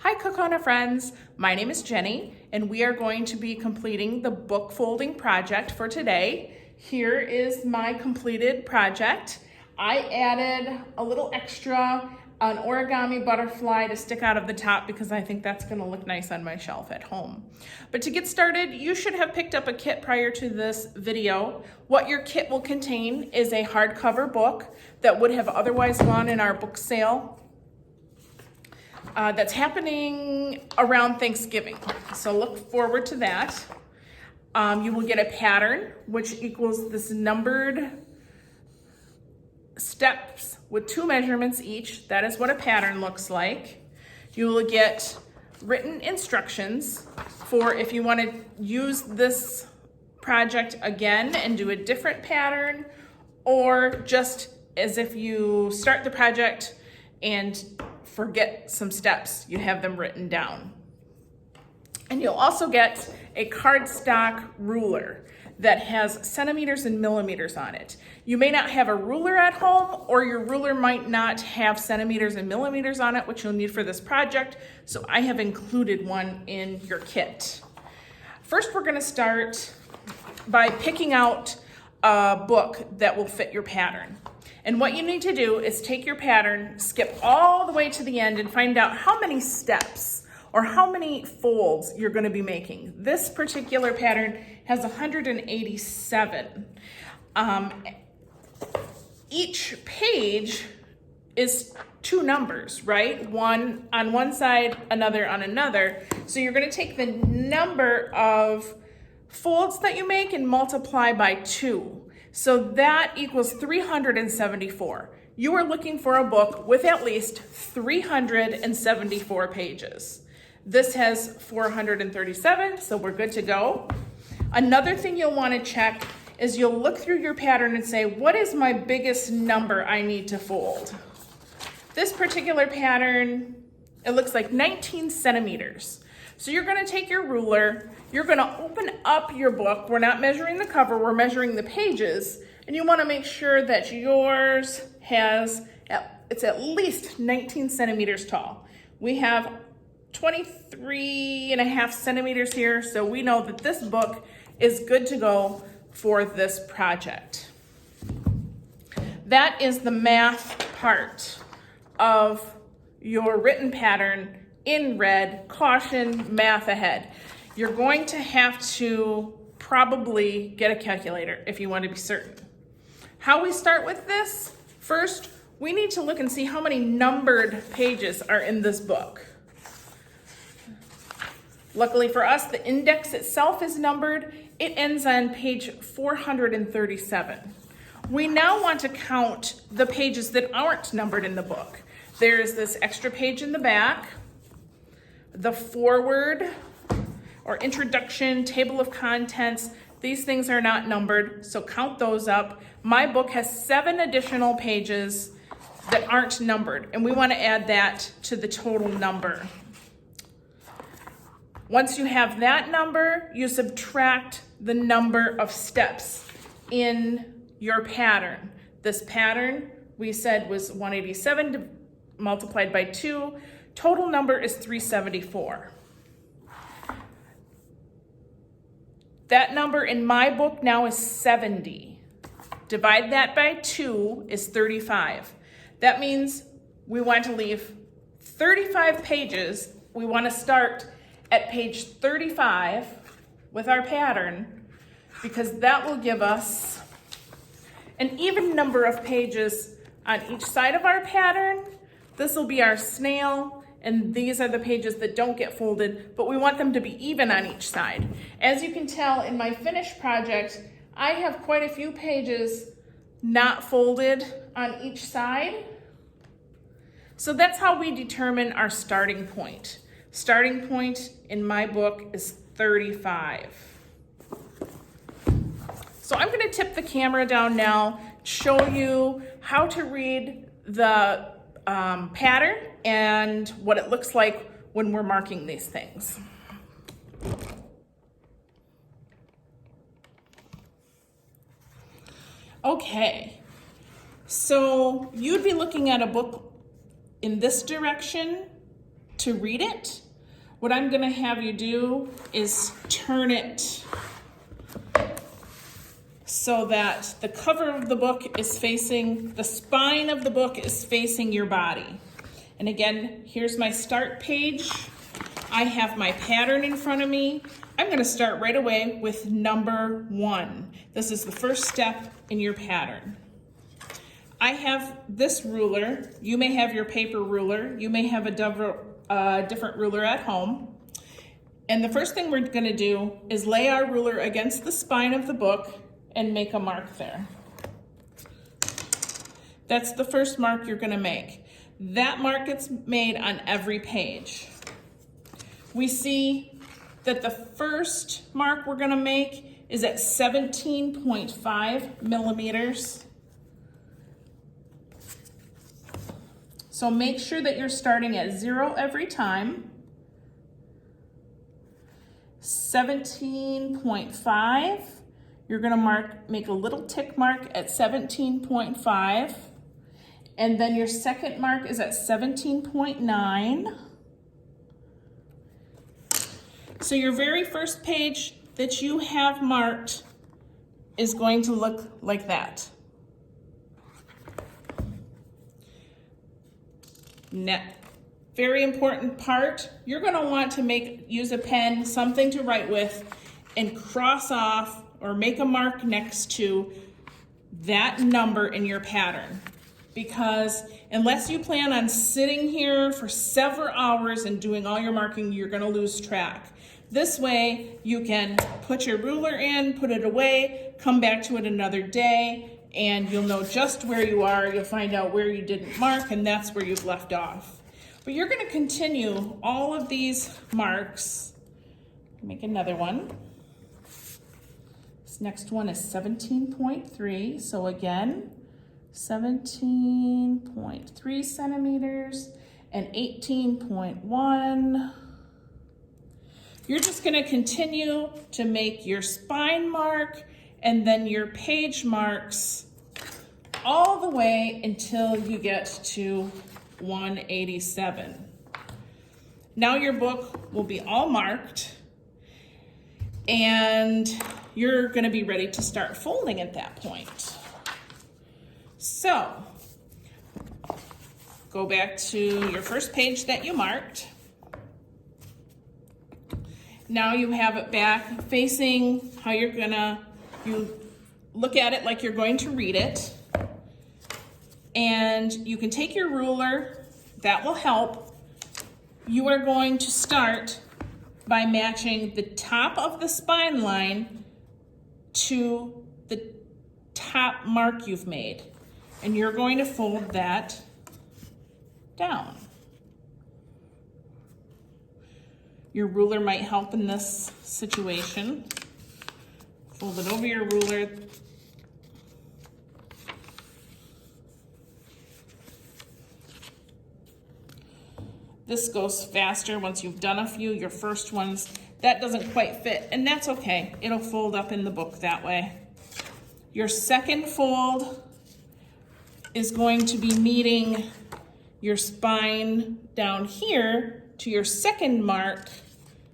Hi Kokona friends, my name is Jenny and we are going to be completing the book folding project for today. Here is my completed project. I added a little extra, an origami butterfly to stick out of the top because I think that's going to look nice on my shelf at home. But to get started, you should have picked up a kit prior to this video. What your kit will contain is a hardcover book that would have otherwise gone in our book sale that's happening around Thanksgiving. So look forward to that. You will get a pattern, which equals this numbered steps with 2 measurements each. That is what a pattern looks like. You will get written instructions for if you want to use this project again and do a different pattern, or just as if you start the project and forget some steps, you have them written down. And you'll also get a cardstock ruler that has centimeters and millimeters on it. You may not have a ruler at home, or your ruler might not have centimeters and millimeters on it, which you'll need for this project, so I have included one in your kit. First, we're gonna start by picking out a book that will fit your pattern. And what you need to do is take your pattern, skip all the way to the end, and find out how many steps or how many folds you're going to be making. This particular pattern has 187. Each page is 2 numbers, right? One on one side, another on another. So you're going to take the number of folds that you make and multiply by 2. So that equals 374. You are looking for a book with at least 374 pages. This has 437, so we're good to go. Another thing you'll want to check is you'll look through your pattern and say, what is my biggest number I need to fold? This particular pattern, it looks like 19 centimeters. So you're going to take your ruler, you're going to open up your book. We're not measuring the cover, we're measuring the pages. And you want to make sure that yours it's at least 19 centimeters tall. We have 23.5 centimeters here, so we know that this book is good to go for this project. That is the math part of your written pattern in red. Caution, math ahead. You're going to have to probably get a calculator if you want to be certain. How we start with this, first, we need to look and see how many numbered pages are in this book. Luckily for us, the index itself is numbered. It ends on page 437. We now want to count the pages that aren't numbered in the book. There's this extra page in the back, the foreword or introduction, table of contents. These things are not numbered, so count those up. My book has 7 additional pages that aren't numbered, and we want to add that to the total number. Once you have that number, you subtract the number of steps in your pattern. This pattern, we said, was 187 multiplied by 2. Total number is 374. That number in my book now is 70. Divide that by 2 is 35. That means we want to leave 35 pages. We want to start at page 35 with our pattern, because that will give us an even number of pages on each side of our pattern. This will be our snail, and these are the pages that don't get folded, but we want them to be even on each side. As you can tell in my finished project, I have quite a few pages not folded on each side. So that's how we determine our starting point. Starting point in my book is 35. So I'm going to tip the camera down now, show you how to read the pattern and what it looks like when we're marking these things. Okay, so you'd be looking at a book in this direction to read it, what I'm gonna have you do is turn it so that the cover of the book is facing, the spine of the book is facing your body. And again, here's my start page. I have my pattern in front of me. I'm gonna start right away with number 1. This is the first step in your pattern. I have this ruler. You may have your paper ruler. You may have a different ruler at home. And the first thing we're gonna do is lay our ruler against the spine of the book and make a mark there. That's the first mark you're gonna make. That mark gets made on every page. We see that the first mark we're gonna make is at 17.5 millimeters. So make sure that you're starting at 0 every time. 17.5, you're gonna make a little tick mark at 17.5, and then your second mark is at 17.9. So your very first page that you have marked is going to look like that. Very important part, you're gonna want to use a pen, something to write with, and cross off or make a mark next to that number in your pattern. Because unless you plan on sitting here for several hours and doing all your marking, you're gonna lose track. This way, you can put your ruler in, put it away, come back to it another day, and you'll know just where you are. You'll find out where you didn't mark, and that's where you've left off. But you're gonna continue all of these marks. Make another one. This next one is 17.3. So again, 17.3 centimeters and 18.1. You're just gonna continue to make your spine mark and then your page marks all the way until you get to 187. Now your book will be all marked and you're gonna be ready to start folding at that point. So, go back to your first page that you marked. Now you have it back facing how you look at it like you're going to read it. And you can take your ruler, that will help. You are going to start by matching the top of the spine line to the top mark you've made. And you're going to fold that down. Your ruler might help in this situation. Fold it over your ruler. This goes faster once you've done a few. Your first ones, that doesn't quite fit, and that's okay. It'll fold up in the book that way. Your second fold is going to be meeting your spine down here to your second mark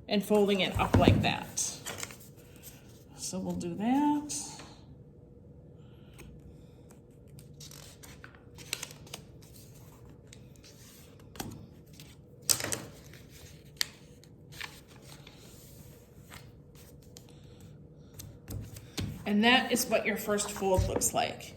and folding it up like that. So we'll do that. And that is what your first fold looks like.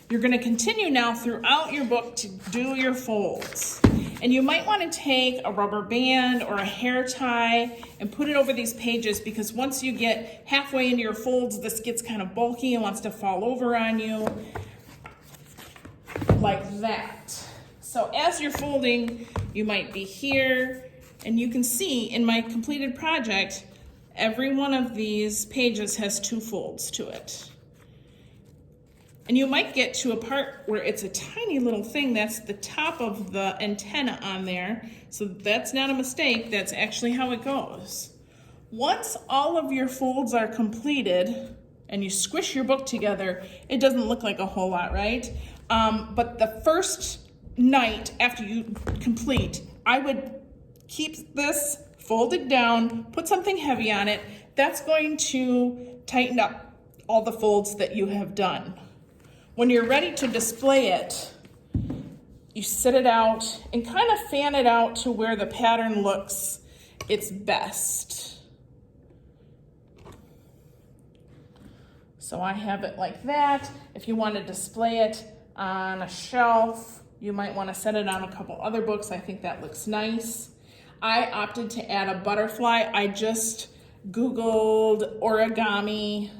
You're gonna continue now throughout your book to do your folds. And you might wanna take a rubber band or a hair tie and put it over these pages, because once you get halfway into your folds, this gets kind of bulky and wants to fall over on you like that. So as you're folding, you might be here, and you can see in my completed project, every one of these pages has 2 folds to it. And you might get to a part where it's a tiny little thing. That's the top of the antenna on there. So that's not a mistake. That's actually how it goes. Once all of your folds are completed and you squish your book together, it doesn't look like a whole lot, right? But the first night after you complete, I would keep this folded down, put something heavy on it. That's going to tighten up all the folds that you have done. When you're ready to display it, you sit it out and kind of fan it out to where the pattern looks its best. So I have it like that. If you want to display it on a shelf, you might want to set it on a couple other books. I think that looks nice. I opted to add a butterfly. I just Googled origami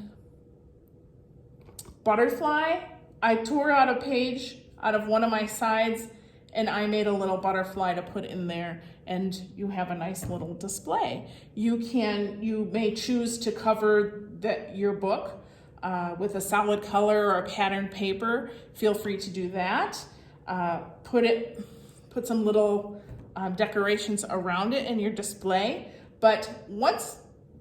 butterfly. I tore out a page out of one of my sides and I made a little butterfly to put in there, and you have a nice little display. You may choose to cover your book with a solid color or a patterned paper. Feel free to do that. Put some little decorations around it in your display. But once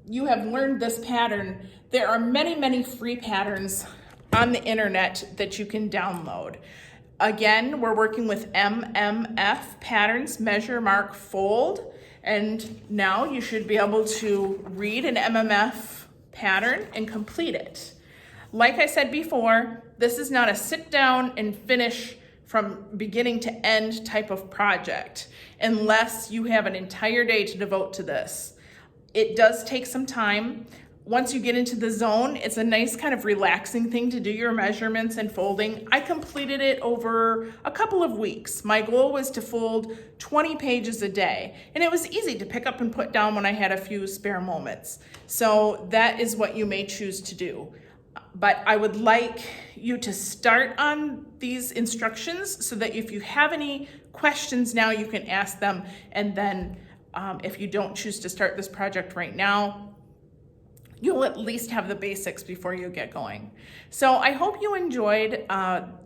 you have learned this pattern, there are many, many free patterns on the internet that you can download. Again, we're working with MMF patterns, measure, mark, fold, and now you should be able to read an MMF pattern and complete it. Like I said before, this is not a sit down and finish from beginning to end type of project, unless you have an entire day to devote to this. It does take some time. Once you get into the zone, it's a nice kind of relaxing thing to do your measurements and folding. I completed it over a couple of weeks. My goal was to fold 20 pages a day, and it was easy to pick up and put down when I had a few spare moments. So that is what you may choose to do. But I would like you to start on these instructions so that if you have any questions now, you can ask them. And then if you don't choose to start this project right now, you'll at least have the basics before you get going. So I hope you enjoyed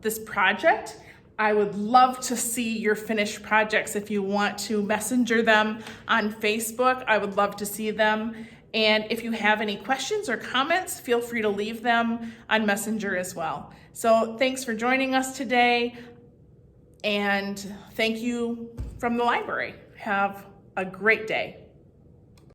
this project. I would love to see your finished projects. If you want to messenger them on Facebook, I would love to see them. And if you have any questions or comments, feel free to leave them on Messenger as well. So thanks for joining us today, and thank you from the library. Have a great day.